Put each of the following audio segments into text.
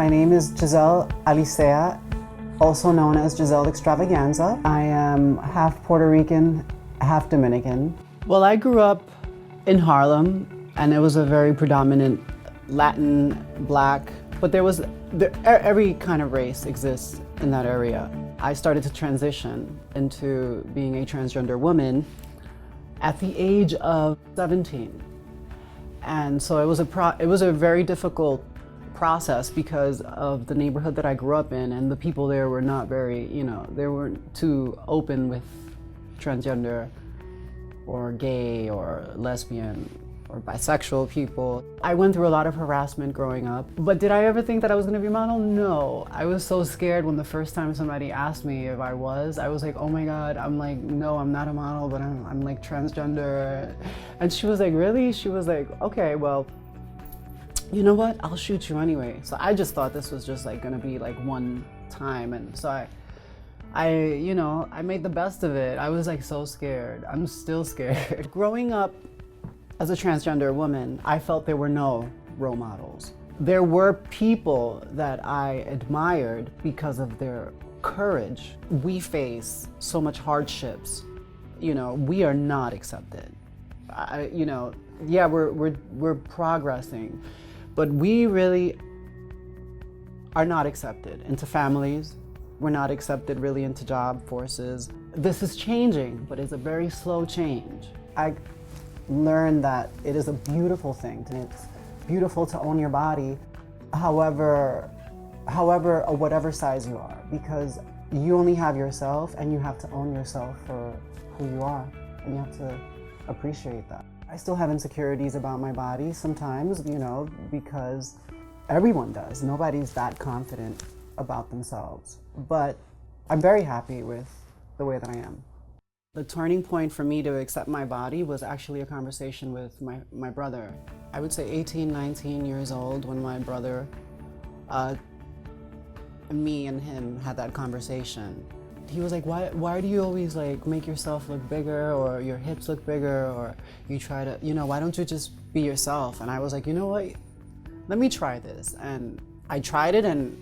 My name is Gisele Alicea, also known as Gisele Extravaganza. I am half Puerto Rican, half Dominican. Well, I grew up in Harlem, and it was a very predominant Latin, Black, but every kind of race exists in that area. I started to transition into being a transgender woman at the age of 17. And so it was a very difficult process because of the neighborhood that I grew up in, and the people there were not very, they weren't too open with transgender or gay or lesbian or bisexual people. I went through a lot of harassment growing up, but did I ever think that I was gonna be a model? No. I was so scared when the first time somebody asked me if I was like, oh my God, I'm like, no, I'm not a model, but I'm like transgender. And she was like, really? She was like, okay, well, you know what? I'll shoot you anyway. So I just thought this was just like gonna be like one time. And so I made the best of it. I was like so scared. I'm still scared. Growing up as a transgender woman, I felt there were no role models. There were people that I admired because of their courage. We face so much hardships. We are not accepted. Yeah, we're progressing, but we really are not accepted into families. We're not accepted really into job forces. This is changing, but it's a very slow change. I learned that it is a beautiful thing. It's beautiful to own your body, however, or whatever size you are, because you only have yourself and you have to own yourself for who you are, and you have to appreciate that. I still have insecurities about my body sometimes, because everyone does. Nobody's that confident about themselves, but I'm very happy with the way that I am. The turning point for me to accept my body was actually a conversation with my brother. I would say 18, 19 years old when my brother, me and him had that conversation. He was like, why do you always like make yourself look bigger, or your hips look bigger, or you try to, why don't you just be yourself? And I was like, you know what, let me try this. And I tried it, and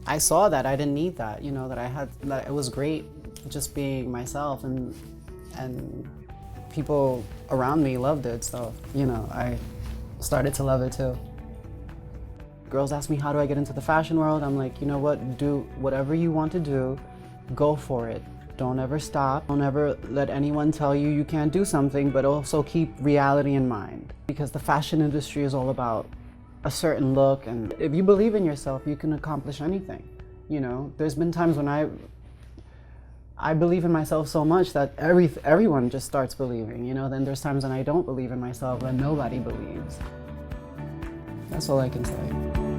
I saw that I didn't need that, that it was great just being myself, and people around me loved it, so I started to love it too. Girls ask me, how do I get into the fashion world? I'm like, you know what, do whatever you want to do, go for it. Don't ever stop. Don't ever let anyone tell you you can't do something, but also keep reality in mind, because the fashion industry is all about a certain look, and if you believe in yourself, you can accomplish anything. There's been times when I believe in myself so much that everyone just starts believing, then there's times when I don't believe in myself and nobody believes. That's all I can say.